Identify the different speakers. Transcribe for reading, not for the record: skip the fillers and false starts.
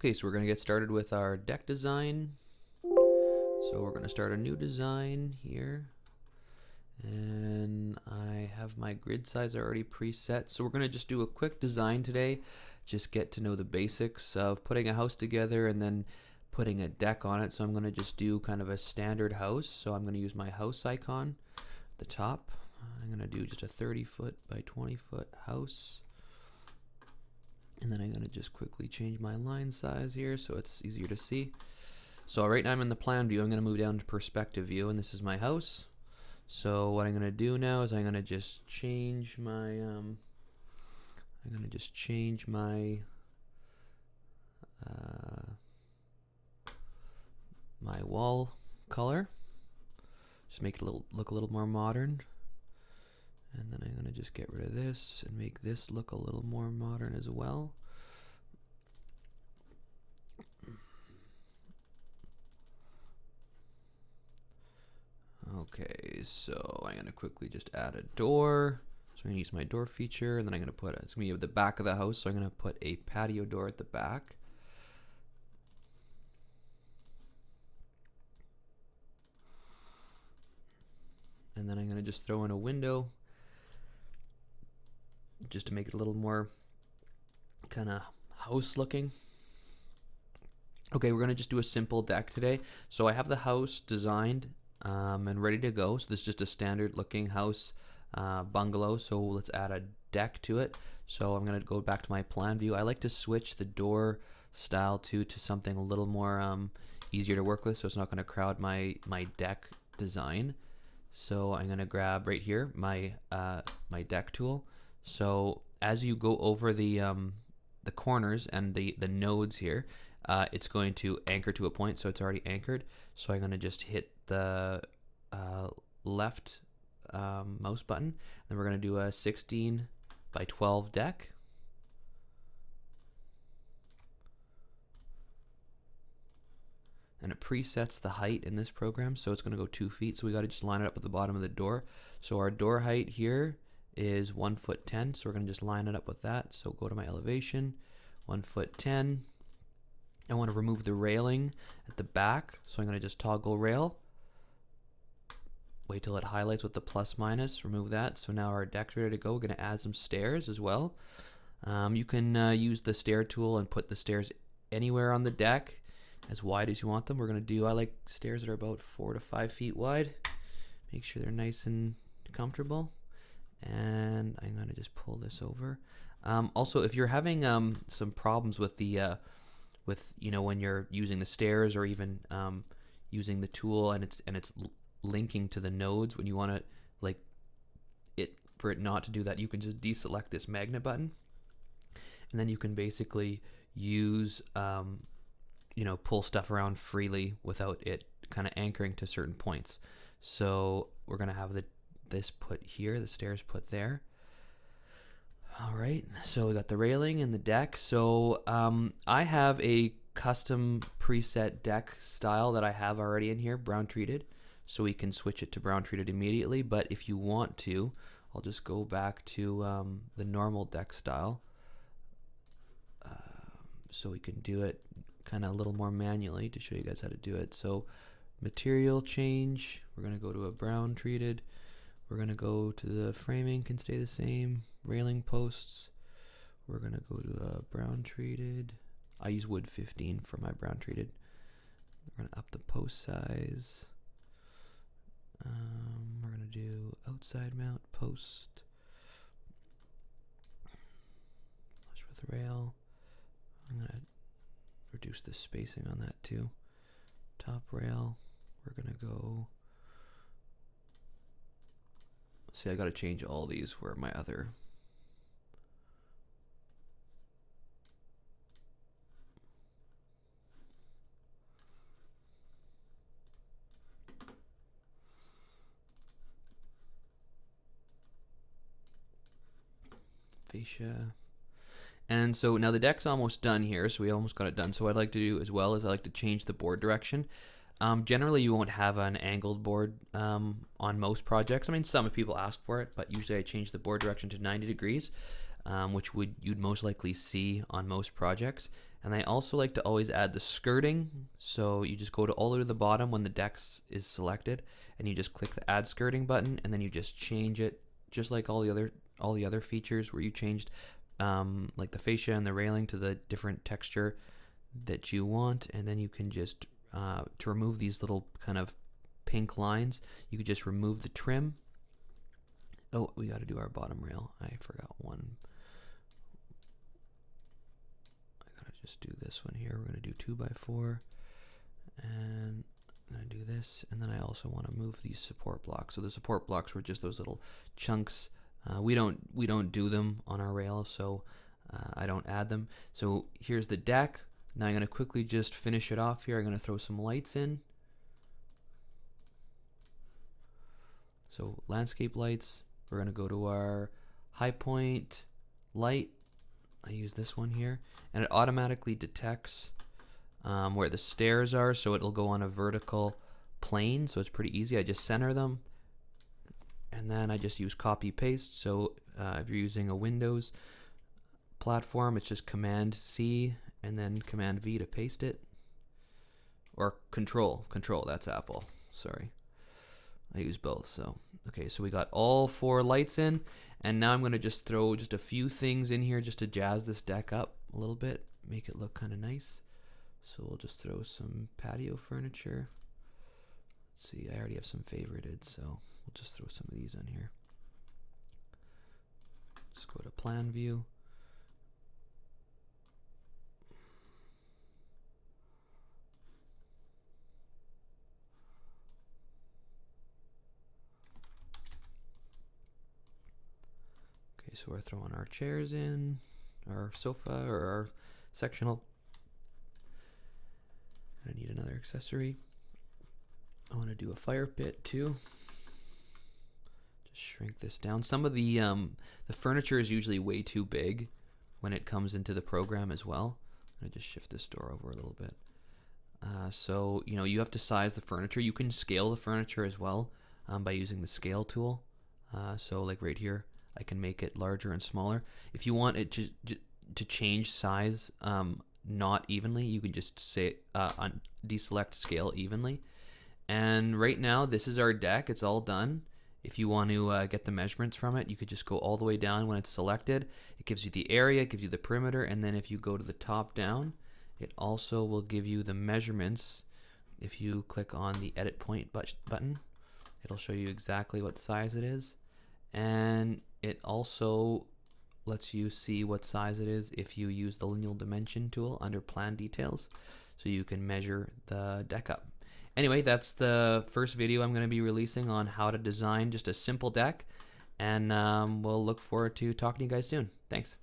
Speaker 1: Okay, so we're going to get started with our deck design. So we're going to start a new design here. And I have my grid size already preset. So we're going to just do a quick design today. Just get to know the basics of putting a house together and then putting a deck on it. So I'm going to just do kind of a standard house. So I'm going to use my house icon at the top. I'm going to do just a 30-foot by 20-foot house. And then I'm going to just quickly change my line size here so it's easier to see. So right now I'm in the plan view. I'm going to move down to perspective view, and this is my house. So what I'm going to do now is I'm going to just change my my wall color. Just make it look a little more modern. And then I'm going to just get rid of this and make this look a little more modern as well. Okay, so I'm going to quickly just add a door. So I'm going to use my door feature, and then I'm going to put, it's going to be at the back of the house, so I'm going to put a patio door at the back. And then I'm going to just throw in a window just to make it a little more kind of house looking. Okay, we're going to just do a simple deck today. So I have the house designed and ready to go. So this is just a standard looking house bungalow. So let's add a deck to it. So I'm going to go back to my plan view. I like to switch the door style to something a little more easier to work with, so it's not going to crowd my deck design. So I'm going to grab right here my my deck tool. So as you go over the corners and the nodes here, it's going to anchor to a point, so it's already anchored. So I'm going to just hit the left mouse button, and we're going to do a 16 by 12 deck. And it presets the height in this program, so it's going to go 2 feet. So we got to just line it up with the bottom of the door. So our door height here is 1 foot 10. So we're going to just line it up with that. So go to my elevation, 1 foot 10. I want to remove the railing at the back, so I'm going to just toggle rail. Wait till it highlights with the plus minus, remove that. So now our deck's ready to go. We're going to add some stairs as well. You can use the stair tool and put the stairs anywhere on the deck, as wide as you want them. I like stairs that are about 4 to 5 feet wide. Make sure they're nice and comfortable. And I'm going to just pull this over. Also, if you're having some problems with the when you're using the stairs, or even using the tool and it's linking to the nodes, when you want to for it not to do that, you can just deselect this magnet button, and then you can basically use pull stuff around freely without it kind of anchoring to certain points. So we're going to have this put here, the stairs put there. All right, so we got the railing and the deck. So I have a custom preset deck style that I have already in here, brown treated. So we can switch it to brown treated immediately. But if you want to, I'll just go back to the normal deck style. So we can do it kind of a little more manually to show you guys how to do it. So material change, we're going to go to a brown treated. We're going to go to the framing, can stay the same. Railing posts, we're going to go to a brown treated. I use wood 15 for my brown treated. We're going to up the post size. We're going to do outside mount post. Flush with rail. I'm going to reduce the spacing on that too. Top rail, we're going to go. See, I got to change all these where my other. Fascia. And so now the deck's almost done here, so we almost got it done. So what I'd like to do as well is I like to change the board direction. Generally, you won't have an angled board on most projects. I mean, some if people ask for it, but usually I change the board direction to 90 degrees. which you'd most likely see on most projects. And I also like to always add the skirting. So you just go to all the way to the bottom when the deck is selected, and you just click the add skirting button, and then you just change it just like all the other features where you changed like the fascia and the railing to the different texture that you want. And then you can just to remove these little kind of pink lines, you could just remove the trim. Oh, we got to do our bottom rail. I forgot one. I got to just do this one here. We're going to do 2x4, and I'm going to do this. And then I also want to move these support blocks. So the support blocks were just those little chunks. We don't do them on our rail, so I don't add them. So here's the deck. Now I'm going to quickly just finish it off here. I'm going to throw some lights in. So landscape lights. We're going to go to our high point light. I use this one here, and it automatically detects where the stairs are, so it'll go on a vertical plane. So it's pretty easy. I just center them, and then I just use copy paste. So if you're using a Windows platform, it's just Command C and then Command V to paste it, or Control. That's Apple. Sorry, I use both. So okay, so we got all 4 lights in, and now I'm going to just throw just a few things in here just to jazz this deck up a little bit, make it look kind of nice. So we'll just throw some patio furniture. Let's see, I already have some favorited, so we'll just throw some of these on here. Just go to plan view. Okay, so we're throwing our chairs in, our sofa or our sectional. I need another accessory. I want to do a fire pit too. Just shrink this down. Some of the furniture is usually way too big when it comes into the program as well. I'm gonna just shift this door over a little bit. So you have to size the furniture. You can scale the furniture as well by using the scale tool. So like right here, I can make it larger and smaller. If you want it to change size not evenly, you can just say deselect scale evenly. And right now this is our deck. It's all done. If you want to get the measurements from it, you could just go all the way down when it's selected. It gives you the area, it gives you the perimeter, and then if you go to the top down, it also will give you the measurements. If you click on the edit point button, it'll show you exactly what size it is. And it also lets you see what size it is if you use the lineal dimension tool under plan details, so you can measure the deck up. Anyway, that's the first video I'm going to be releasing on how to design just a simple deck, and we'll look forward to talking to you guys soon. Thanks.